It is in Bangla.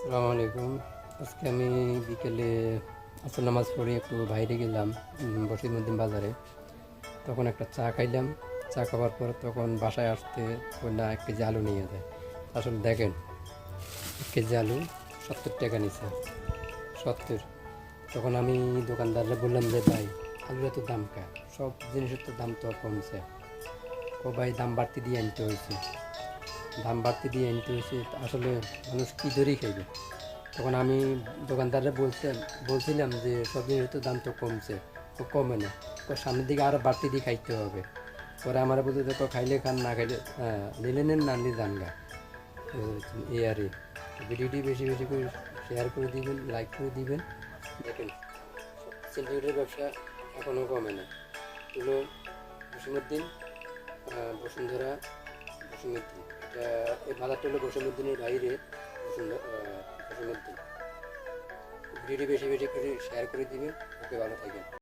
আসসালামু আলাইকুম। আজকে আমি বিকেলে আসর নামাজ পড়ে একটু বাইরে গেলাম বসিরউদ্দিন বাজারে। তখন একটা চা খাইলাম। চা খাওয়ার পর তখন বাসায় আসতে বললাম 1 কেজি আলু নিয়ে যায়। আসলে দেখেন, 1 কেজি আলু 70 টাকা নিছে। 70। তখন আমি দোকানদাররা বললাম যে ভাই, আলুর এত দাম কা? সব জিনিসের তো দাম তো কমছে। ও ভাই, দাম বাড়তি দিয়ে আনতে হয়েছে। দাম বাড়তি দিয়ে আনতে হয়েছে, আসলে মানুষ কী ধরেই খাইবে? তখন আমি দোকানদাররা বলছিলাম যে সব জিনিসের তো দাম তো কমছে। ও কমে না, ও সামনের দিকে আরও বাড়তি দিয়ে খাইতে হবে। পরে আমার বলতে দেখো, খাইলে খান, না খাইলে নিলে নেন, না নিলে দাঙ্গা। এই আর ভিডিওটি বেশি বেশি করে শেয়ার করে দিবেন, লাইক করে দিবেন। দেখেন, সেন্টিমিটার ব্যবসা এখনও কমে না। হলো বসিমউদ্দিন, বসুন্ধরা, বসিমউদ্দিন। এটা এই বাজারটা হলো বসিমউদ্দিনের বাইরে। বসিমউদ্দিন। ভিডিওটি বেশি বেশি করে শেয়ার করে দিবেন। ওকে, ভালো থাকেন।